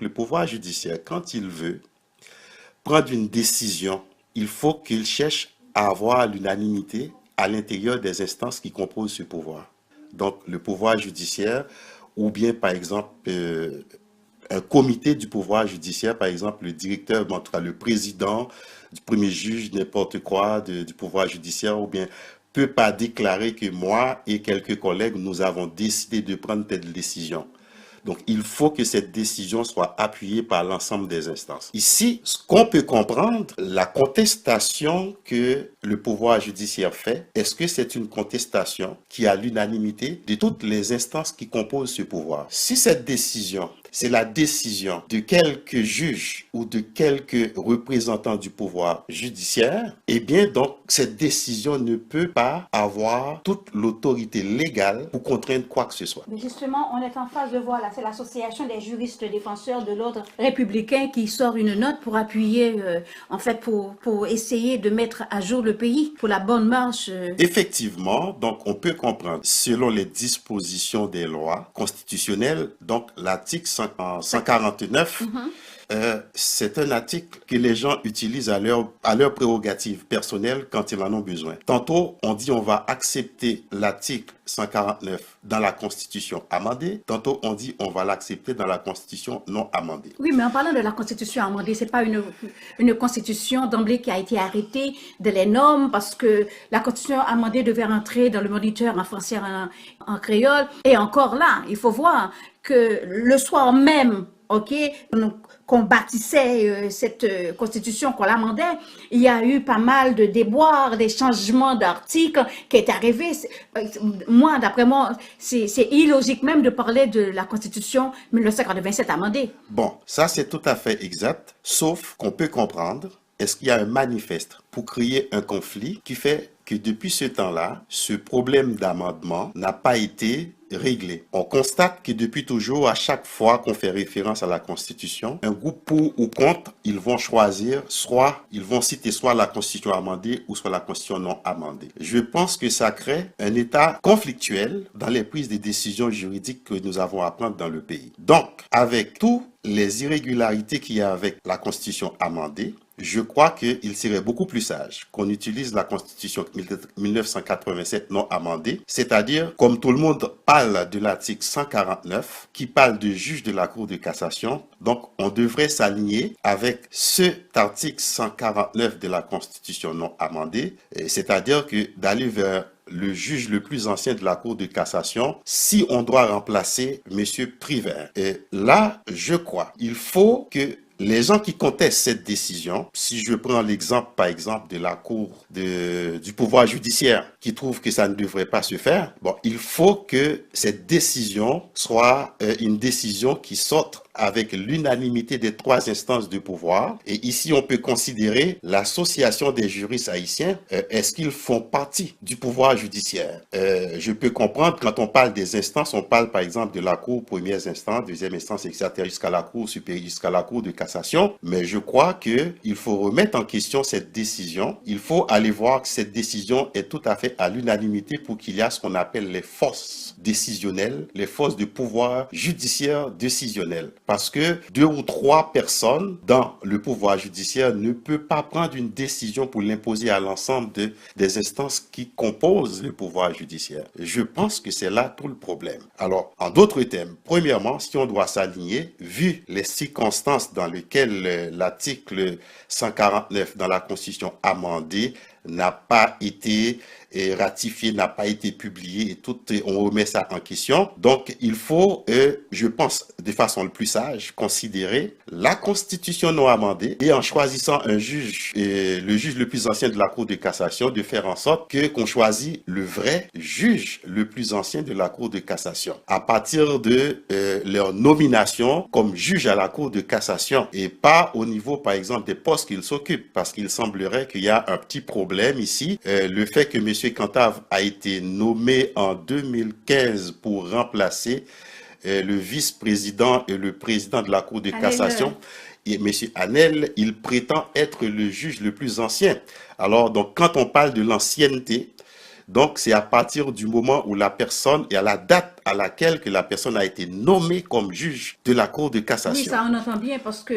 Donc, le pouvoir judiciaire, quand il veut prendre une décision, il faut qu'il cherche à avoir l'unanimité à l'intérieur des instances qui composent ce pouvoir. Donc, le pouvoir judiciaire, ou bien, par exemple, un comité du pouvoir judiciaire, par exemple, le directeur, en tout cas, le président, du premier juge, n'importe quoi, du pouvoir judiciaire, ou bien, peut pas déclarer que moi et quelques collègues, nous avons décidé de prendre telle décision. Donc, il faut que cette décision soit appuyée par l'ensemble des instances. Ici, ce qu'on peut comprendre, la contestation que le pouvoir judiciaire fait, est-ce que c'est une contestation qui a l'unanimité de toutes les instances qui composent ce pouvoir? Si cette décision, c'est la décision de quelques juges ou de quelques représentants du pouvoir judiciaire, eh bien, donc, cette décision ne peut pas avoir toute l'autorité légale pour contraindre quoi que ce soit. Mais justement, on est en phase de voir là, c'est l'association des juristes défenseurs de l'ordre républicain qui sort une note pour appuyer, en fait, pour essayer de mettre à jour le pays pour la bonne marche. Effectivement, donc on peut comprendre, selon les dispositions des lois constitutionnelles, donc l'article 149, c'est un article que les gens utilisent à leur prérogative personnelle quand ils en ont besoin. Tantôt, on dit on va accepter l'article 149 dans la Constitution amendée. Tantôt, on dit on va l'accepter dans la Constitution non amendée. Oui, mais en parlant de la Constitution amendée, c'est pas une Constitution d'emblée qui a été arrêtée de les normes parce que la Constitution amendée devait rentrer dans le moniteur en français, en créole. Et encore là, il faut voir que le soir même, OK, qu'on bâtissait cette constitution, qu'on l'amendait, il y a eu pas mal de déboires, des changements d'articles qui est arrivé. Moi, d'après moi, c'est illogique même de parler de la constitution 1987 amendée. Bon, ça c'est tout à fait exact, sauf qu'on peut comprendre, est-ce qu'il y a un manifeste pour créer un conflit qui fait que depuis ce temps-là, ce problème d'amendement n'a pas été réglé. On constate que depuis toujours, à chaque fois qu'on fait référence à la Constitution, un groupe pour ou contre, ils vont choisir, soit ils vont citer soit la Constitution amendée ou soit la Constitution non amendée. Je pense que ça crée un état conflictuel dans les prises de décisions juridiques que nous avons à prendre dans le pays. Donc, avec toutes les irrégularités qu'il y a avec la Constitution amendée, je crois qu'il serait beaucoup plus sage qu'on utilise la Constitution 1987 non amendée, c'est-à-dire, comme tout le monde parle de l'article 149, qui parle de juge de la Cour de cassation, donc on devrait s'aligner avec cet article 149 de la Constitution non amendée, c'est-à-dire que d'aller vers le juge le plus ancien de la Cour de cassation, si on doit remplacer M. Privert. Et là, je crois, il faut que les gens qui contestent cette décision, si je prends l'exemple, par exemple, de la Cour du pouvoir judiciaire, qui trouve que ça ne devrait pas se faire, bon, il faut que cette décision soit une décision qui sorte avec l'unanimité des trois instances de pouvoir. Et ici, on peut considérer l'association des juristes haïtiens. Est-ce qu'ils font partie du pouvoir judiciaire? Je peux comprendre, quand on parle des instances, on parle par exemple de la Cour première instance, deuxième instance, etc., jusqu'à la Cour supérieure, jusqu'à la Cour de cassation. Mais je crois qu'il faut remettre en question cette décision. Il faut aller voir que cette décision est tout à fait à l'unanimité pour qu'il y ait ce qu'on appelle les forces décisionnelles, les forces de pouvoir judiciaire décisionnel. Parce que 2 ou 3 personnes dans le pouvoir judiciaire ne peuvent pas prendre une décision pour l'imposer à l'ensemble des instances qui composent le pouvoir judiciaire. Je pense que c'est là tout le problème. Alors, en d'autres termes, premièrement, si on doit s'aligner, vu les circonstances dans lesquelles l'article 149 dans la Constitution amendée n'a pas été ratifié, n'a pas été publié et tout, on remet ça en question. Donc, il faut, je pense, de façon le plus sage, considérer la Constitution non amendée et en choisissant un juge, le juge le plus ancien de la Cour de cassation, de faire en sorte qu'on choisit le vrai juge le plus ancien de la Cour de cassation. À partir de leur nomination comme juge à la Cour de cassation et pas au niveau, par exemple, des postes qu'ils s'occupent, parce qu'il semblerait qu'il y a un petit problème ici. Le fait que M. Cantave a été nommé en 2015 pour remplacer le vice-président et le président de la Cour de cassation. Et M. Hanel, il prétend être le juge le plus ancien. Alors, donc, quand on parle de l'ancienneté Donc, c'est à partir du moment où la personne et à la date à laquelle que la personne a été nommée comme juge de la Cour de Oui, cassation. ça on entend bien parce que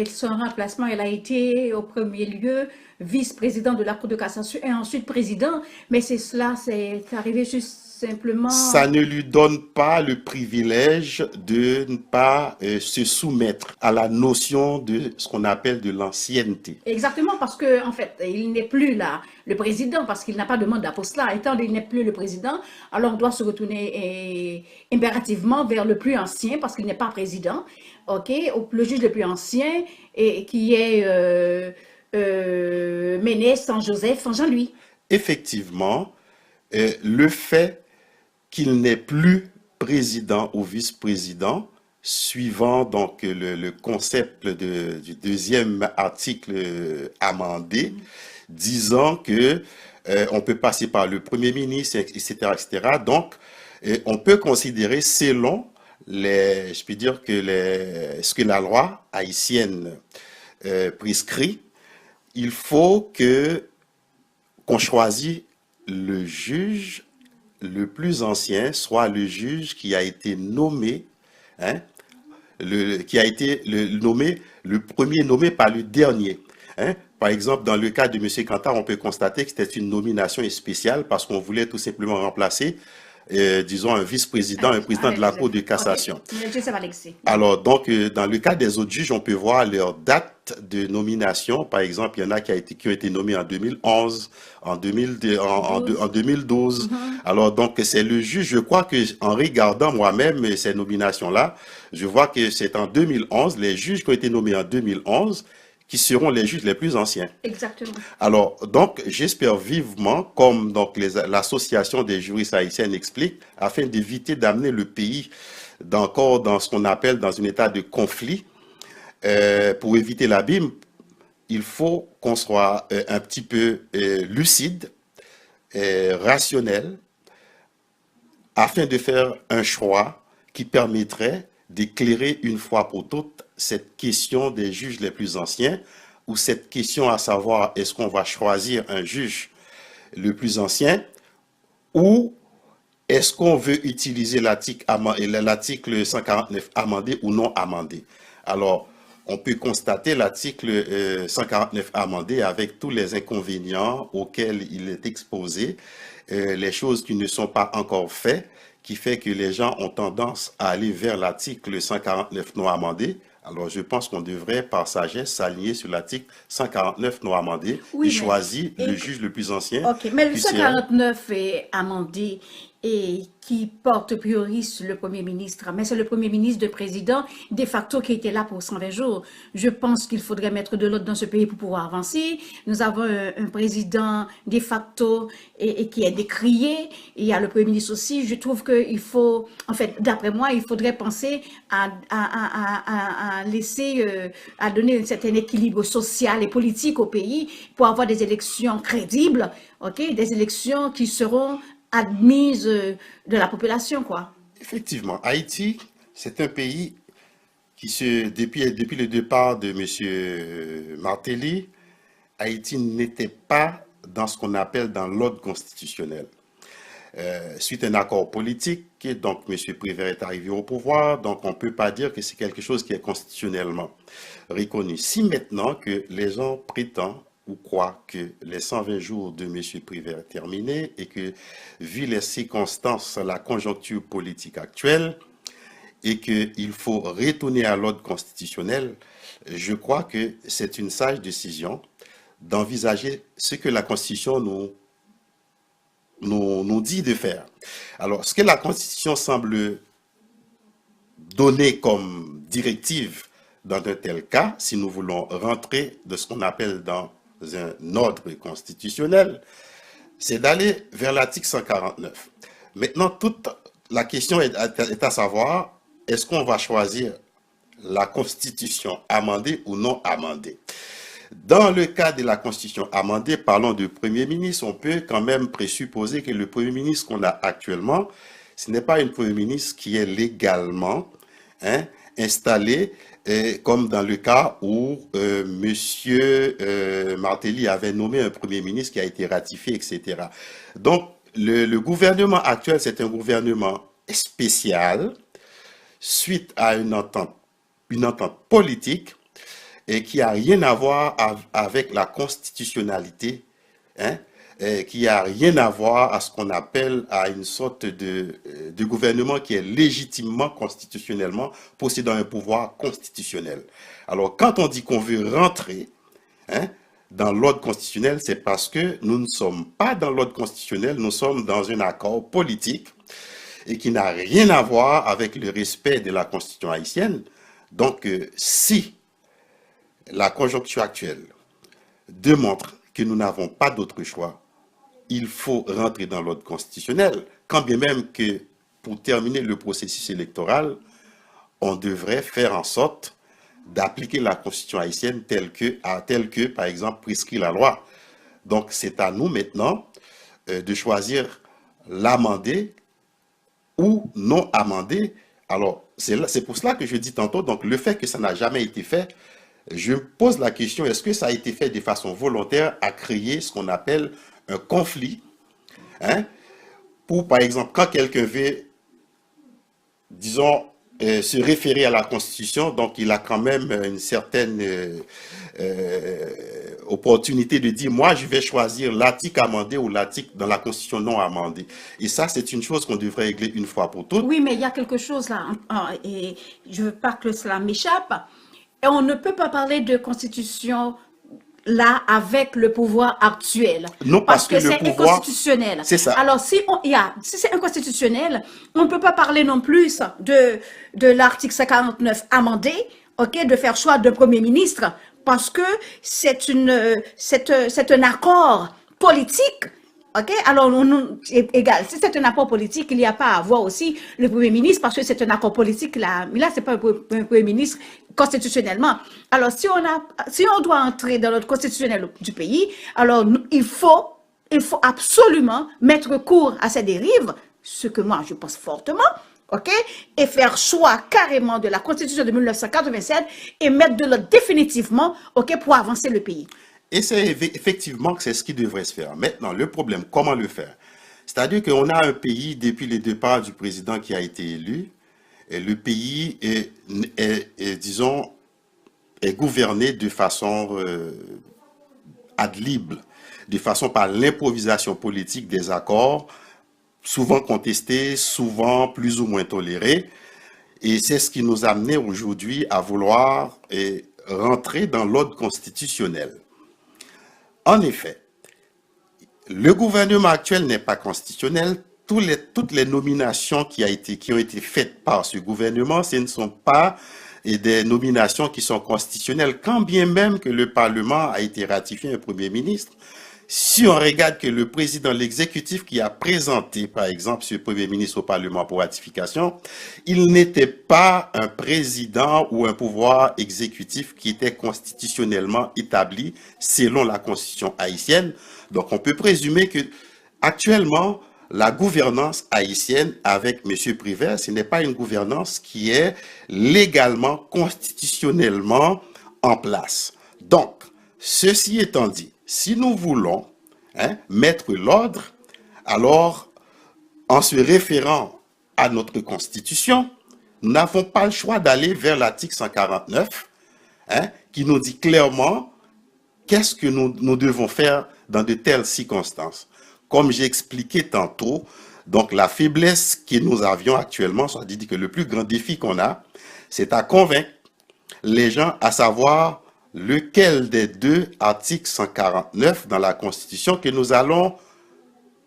son remplacement, elle a été au premier lieu vice-président de la Cour de cassation et ensuite président. Mais c'est arrivé juste Ça simplement. ne lui donne pas le privilège de ne pas se soumettre à la notion de ce qu'on appelle de l'ancienneté. Exactement, parce que en fait, il n'est plus là, le président, parce qu'il n'a pas de mandat pour cela. Étant donné qu'il n'est plus le président, alors on doit se retourner impérativement vers le plus ancien, parce qu'il n'est pas président, ok, le juge le plus ancien, et qui est Ménès San Joseph, Jean-Louis. Effectivement, le fait qu'il n'est plus président ou vice-président, suivant donc le concept du deuxième article amendé, disant que on peut passer par le premier ministre, etc., etc. Donc, on peut considérer selon je peux dire que ce que la loi haïtienne prescrit, il faut que qu'on choisit le juge le plus ancien, soit le juge qui a été nommé, hein, qui a été nommé, le premier nommé par le dernier. Hein. Par exemple, dans le cas de M. Cantar, on peut constater que c'était une nomination spéciale parce qu'on voulait tout simplement remplacer, disons, un vice-président, un président de la Cour de Ok, cassation. Joseph Alexis. Alors, donc, dans le cas des autres juges, on peut voir leur date de nomination. Par exemple, il y en a qui ont été nommés en 2011, en 2002, en 12. 2012. Alors, donc, c'est le juge, je crois que en regardant moi-même ces nominations-là, je vois que c'est en 2011, les juges qui ont été nommés en 2011, qui seront les juges les plus anciens. Exactement. Alors, donc, j'espère vivement, comme donc l'association des juristes haïtiennes explique, afin d'éviter d'amener le pays encore dans ce qu'on appelle dans un état de conflit, pour éviter l'abîme, il faut qu'on soit un petit peu lucide, rationnel, afin de faire un choix qui permettrait d'éclairer une fois pour toutes cette question des juges les plus anciens, ou cette question à savoir est-ce qu'on va choisir un juge le plus ancien, ou est-ce qu'on veut utiliser l'article 149 amendé ou non amendé? Alors, on peut constater l'article 149 amendé avec tous les inconvénients auxquels il est exposé, les choses qui ne sont pas encore faites, qui fait que les gens ont tendance à aller vers l'article 149 non amendé. Alors, je pense qu'on devrait, par sagesse, s'aligner sur l'article 149 non amendé, qui Oui, mais choisit le juge le plus ancien, ok, mais le qui serait 149 est amendé et qui porte a priori sur le Premier ministre, mais c'est le Premier ministre de président de facto qui était là pour 120 jours. Je pense qu'il faudrait mettre de l'ordre dans ce pays pour pouvoir avancer. Nous avons un président de facto et qui est décrié. Il y a le Premier ministre aussi. Je trouve qu'il faut, en fait, d'après moi, il faudrait penser à laisser, à donner un certain équilibre social et politique au pays pour avoir des élections crédibles, ok, des élections qui seront admises de la population, quoi. effectivement, Haïti, c'est un pays depuis le départ de M. Martelly, Haïti n'était pas dans ce qu'on appelle dans l'ordre constitutionnel. Suite à un accord politique, donc M. Prévert est arrivé au pouvoir, donc on ne peut pas dire que c'est quelque chose qui est constitutionnellement reconnu. Si maintenant que les gens prétendent ou croient que les 120 jours de M. Prévert est terminé et que, vu les circonstances, la conjoncture politique actuelle, et qu'il faut retourner à l'ordre constitutionnel, je crois que c'est une sage décision d'envisager ce que la Constitution nous dit de faire. Alors, ce que la Constitution semble donner comme directive dans un tel cas, si nous voulons rentrer de ce qu'on appelle dans un ordre constitutionnel, c'est d'aller vers l'article 149. Maintenant, toute la question est à savoir, est-ce qu'on va choisir la Constitution amendée ou non amendée? Dans le cas de la Constitution amendée, parlons de Premier ministre, on peut quand même présupposer que le Premier ministre qu'on a actuellement, ce n'est pas un Premier ministre qui est légalement installé, comme dans le cas où M. Martelly avait nommé un Premier ministre qui a été ratifié, etc. Donc, Le gouvernement actuel, c'est un gouvernement spécial suite à une entente politique et qui a rien à voir avec la constitutionnalité, hein, et qui a rien à voir à ce qu'on appelle à une sorte de gouvernement qui est légitimement constitutionnellement possédant un pouvoir constitutionnel. Alors, quand on dit qu'on veut rentrer, hein, dans l'ordre constitutionnel, c'est parce que nous ne sommes pas dans l'ordre constitutionnel, nous sommes dans un accord politique et qui n'a rien à voir avec le respect de la constitution haïtienne. Donc, si la conjoncture actuelle démontre que nous n'avons pas d'autre choix, il faut rentrer dans l'ordre constitutionnel, quand bien même que pour terminer le processus électoral, on devrait faire en sorte d'appliquer la constitution haïtienne telle que, par exemple, prescrit la loi. Donc, c'est à nous maintenant de choisir l'amender ou non amender. Alors, c'est pour cela que je dis tantôt, donc le fait que ça n'a jamais été fait, je me pose la question, est-ce que ça a été fait de façon volontaire à créer ce qu'on appelle un conflit, hein, pour, par exemple, quand quelqu'un veut, disons, se référer à la Constitution, donc il a quand même une certaine opportunité de dire, moi, je vais choisir l'article amendé ou l'article dans la Constitution non amendée. Et ça, c'est une chose qu'on devrait régler une fois pour toutes. Oui, mais il y a quelque chose là, et je veux pas que cela m'échappe. Et on ne peut pas parler de constitution là avec le pouvoir actuel. Non, parce que le c'est pouvoir, inconstitutionnel. c'est ça. Alors, si c'est inconstitutionnel, on ne peut pas parler non plus de l'article 149 amendé, ok, de faire choix de premier ministre, parce que c'est un accord politique. OK? Alors, égal. Si c'est un accord politique, il n'y a pas à voir aussi le Premier ministre parce que c'est un accord politique. Là, mais là, ce n'est pas un Premier ministre constitutionnellement. Alors, si on doit entrer dans l'ordre constitutionnel du pays, alors il faut absolument mettre court à ces dérives, ce que moi, je pense fortement. OK? Et faire choix carrément de la Constitution de 1987 et mettre de l'ordre définitivement, OK, pour avancer le pays. Et c'est effectivement que c'est ce qui devrait se faire. Maintenant, le problème, comment le faire? C'est-à-dire qu'on a un pays, depuis le départ du président qui a été élu, et le pays disons, est gouverné de façon ad lib, de façon par l'improvisation politique des accords, souvent contestés, souvent plus ou moins tolérés. Et c'est ce qui nous a amené aujourd'hui à vouloir rentrer dans l'ordre constitutionnel. En effet, le gouvernement actuel n'est pas constitutionnel. Toutes les nominations qui ont été faites par ce gouvernement, ce ne sont pas des nominations qui sont constitutionnelles, quand bien même que le Parlement a été ratifié un Premier ministre. Si on regarde que le président, l'exécutif qui a présenté, par exemple, ce Premier ministre au Parlement pour ratification, il n'était pas un président ou un pouvoir exécutif qui était constitutionnellement établi selon la Constitution haïtienne. Donc, on peut présumer que actuellement, la gouvernance haïtienne avec M. Prévert, ce n'est pas une gouvernance qui est légalement, constitutionnellement en place. Donc, ceci étant dit, si nous voulons mettre l'ordre, alors en se référant à notre Constitution, nous n'avons pas le choix d'aller vers l'article 149 qui nous dit clairement qu'est-ce que nous devons faire dans de telles circonstances. Comme j'ai expliqué tantôt, donc la faiblesse que nous avions actuellement, soit dit que le plus grand défi qu'on a, c'est à convaincre les gens à savoir lequel des deux articles 149 dans la Constitution que nous allons,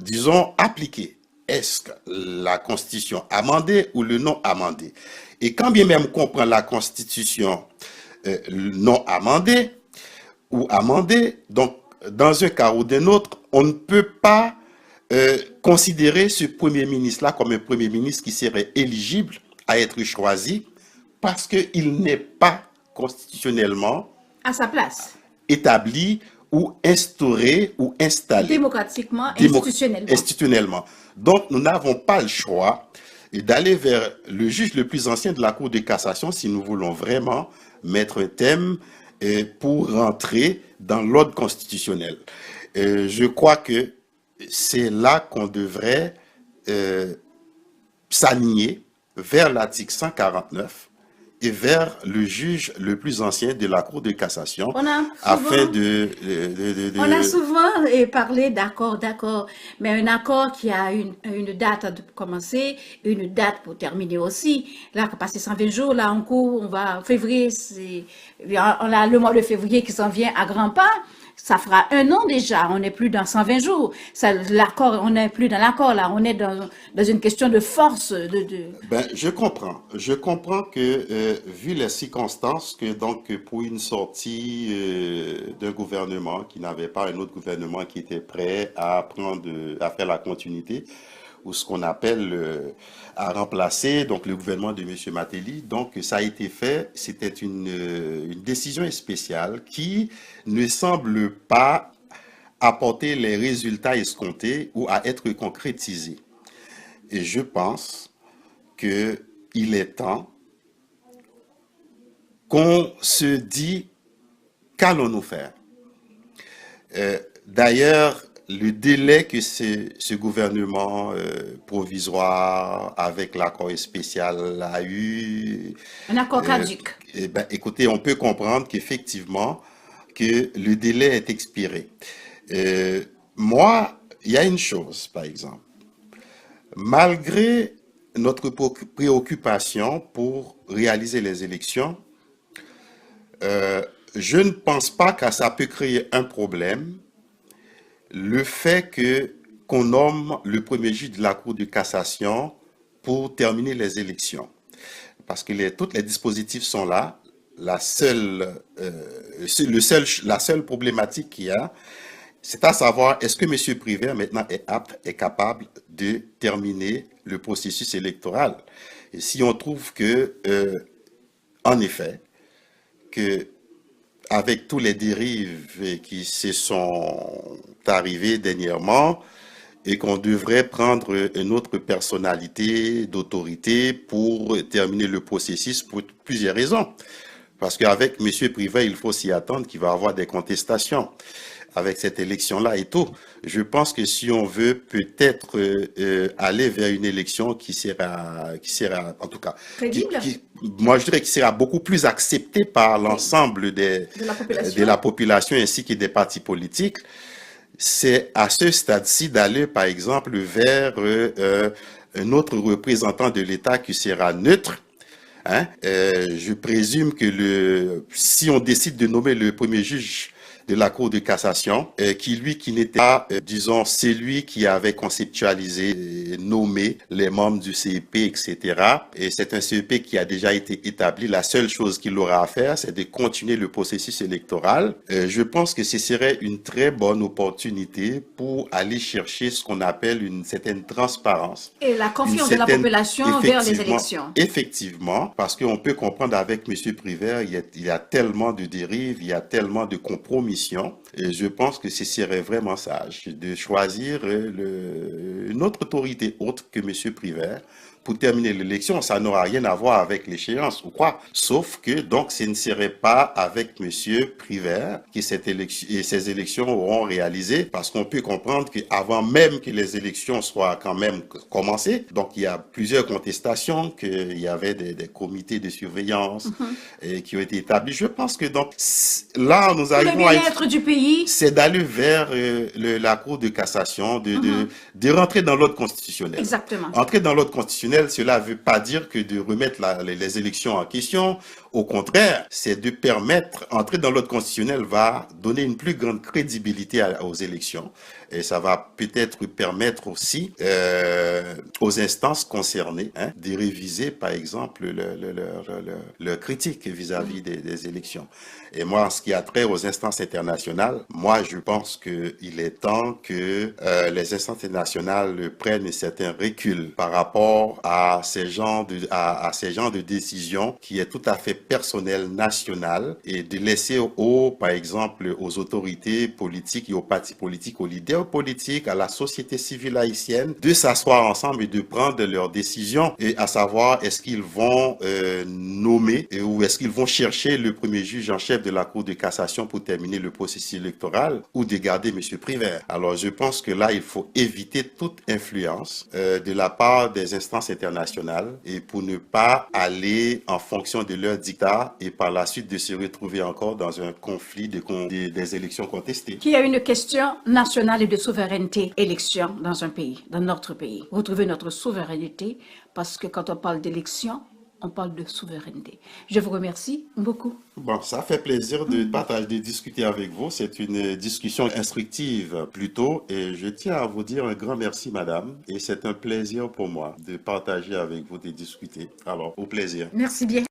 disons, appliquer. Est-ce que la Constitution amendée ou le non amendé? Et quand bien même qu'on prend la Constitution non amendée ou amendée, donc dans un cas ou d'un autre, on ne peut pas considérer ce Premier ministre-là comme un Premier ministre qui serait éligible à être choisi parce qu'il n'est pas constitutionnellement à sa place, établi ou instauré ou installé démocratiquement, institutionnellement. Donc, nous n'avons pas le choix d'aller vers le juge le plus ancien de la Cour de cassation si nous voulons vraiment mettre un thème pour rentrer dans l'ordre constitutionnel. Je crois que c'est là qu'on devrait euh, s'aligner vers l'article 149 et vers le juge le plus ancien de la Cour de cassation On a afin souvent On a de... souvent parlé d'accord, mais un accord qui a une date pour commencer, une date pour terminer aussi. Là, passer 120 jours, là, en cours, on va, février, on a le mois de février qui s'en vient à grands pas. Ça fera 1 an déjà, on n'est plus dans 120 jours. L'accord, on n'est plus dans l'accord, là, on est dans une question de force, Ben, je comprends. Je comprends que, vu les circonstances, que donc pour une sortie d'un gouvernement qui n'avait pas un autre gouvernement qui était prêt à à faire la continuité, ou ce qu'on appelle à remplacer donc le gouvernement de M. Matéli. Donc ça a été fait. C'était une décision spéciale qui ne semble pas apporter les résultats escomptés ou à être concrétisée. Et je pense qu'il est temps qu'on se dit qu'allons-nous faire. D'ailleurs, le délai que ce gouvernement provisoire avec l'accord spécial a eu, un accord euh, caduc. eh ben, écoutez, on peut comprendre qu'effectivement, que le délai est expiré. Euh, Moi, il y a une chose, par exemple. Malgré notre préoccupation pour réaliser les élections, euh, je ne pense pas que ça peut créer un problème le fait que qu'on nomme le premier juge de la Cour de cassation pour terminer les élections. Parce que tous les dispositifs sont là. La seule problématique qu'il y a, c'est à savoir, est-ce que M. Prévert maintenant est apte, est capable de terminer le processus électoral? Et si on trouve que, en effet, que avec tous les dérives qui se sont arrivées dernièrement, et qu'on devrait prendre une autre personnalité d'autorité pour terminer le processus pour plusieurs raisons. Parce qu'avec M. Privé, il faut s'y attendre qu'il va y avoir des contestations avec cette élection-là et tout. Je pense que si on veut peut-être aller vers une élection en tout cas, Crédible moi je dirais qui sera beaucoup plus acceptée par l'ensemble de la de population. la population ainsi que des partis politiques, c'est à ce stade-ci d'aller, par exemple, vers un autre représentant de l'État qui sera neutre. Hein. Je présume que si on décide de nommer le premier juge de la Cour de cassation, qui n'était pas, disons, celui qui avait conceptualisé, nommé les membres du CEP, etc. Et c'est un CEP qui a déjà été établi. La seule chose qu'il aura à faire, c'est de continuer le processus électoral. Je pense que ce serait une très bonne opportunité pour aller chercher ce qu'on appelle une certaine transparence. Et la confiance de la population vers les élections. Effectivement, parce qu'on peut comprendre avec M. Prévert, il y a tellement de dérives, il y a tellement de compromis. Et je pense que ce serait vraiment sage de choisir une autre autorité autre que M. Prévert pour terminer l'élection. Ça n'aura rien à voir avec l'échéance ou quoi. Sauf que donc ce ne serait pas avec M. Prévert que ces élections auront réalisé, parce qu'on peut comprendre qu'avant même que les élections soient quand même commencées, donc il y a plusieurs contestations, qu'il y avait des comités de surveillance qui ont été établis. Je pense que donc là nous Pour le arrivons à bien-être du pays. c'est d'aller vers la Cour de cassation, de rentrer dans l'ordre constitutionnel. Exactement. Entrer dans l'ordre constitutionnel, cela ne veut pas dire que de remettre les élections en question. Au contraire, c'est de permettre, entrer dans l'ordre constitutionnel va donner une plus grande crédibilité aux élections. Et ça va peut-être permettre aussi aux instances concernées de réviser, par exemple, leur critique vis-à-vis des élections. Et moi, en ce qui a trait aux instances internationales, moi, je pense qu'il est temps que les instances internationales prennent un certain recul par rapport à ces genres de décisions qui est tout à fait personnel, national, et de laisser par exemple, aux autorités politiques et aux partis politiques, aux leaders acteurs politiques, à la société civile haïtienne de s'asseoir ensemble et de prendre leurs décisions, et à savoir est-ce qu'ils vont nommer ou est-ce qu'ils vont chercher le premier juge en chef de la Cour de cassation pour terminer le processus électoral ou de garder M. Prévert. Alors je pense que là, il faut éviter toute influence de la part des instances internationales et pour ne pas aller en fonction de leur dictat et par la suite de se retrouver encore dans un conflit des élections contestées. Qu'il y a une question nationale et de souveraineté, élection dans un pays, dans notre pays. Retrouver notre souveraineté, parce que quand on parle d'élection, on parle de souveraineté. Je vous remercie beaucoup. Bon, ça fait plaisir de partager, de discuter avec vous. C'est une discussion instructive plutôt et je tiens à vous dire un grand merci, madame. Et c'est un plaisir pour moi de partager avec vous, de discuter. Alors, au plaisir. Merci bien.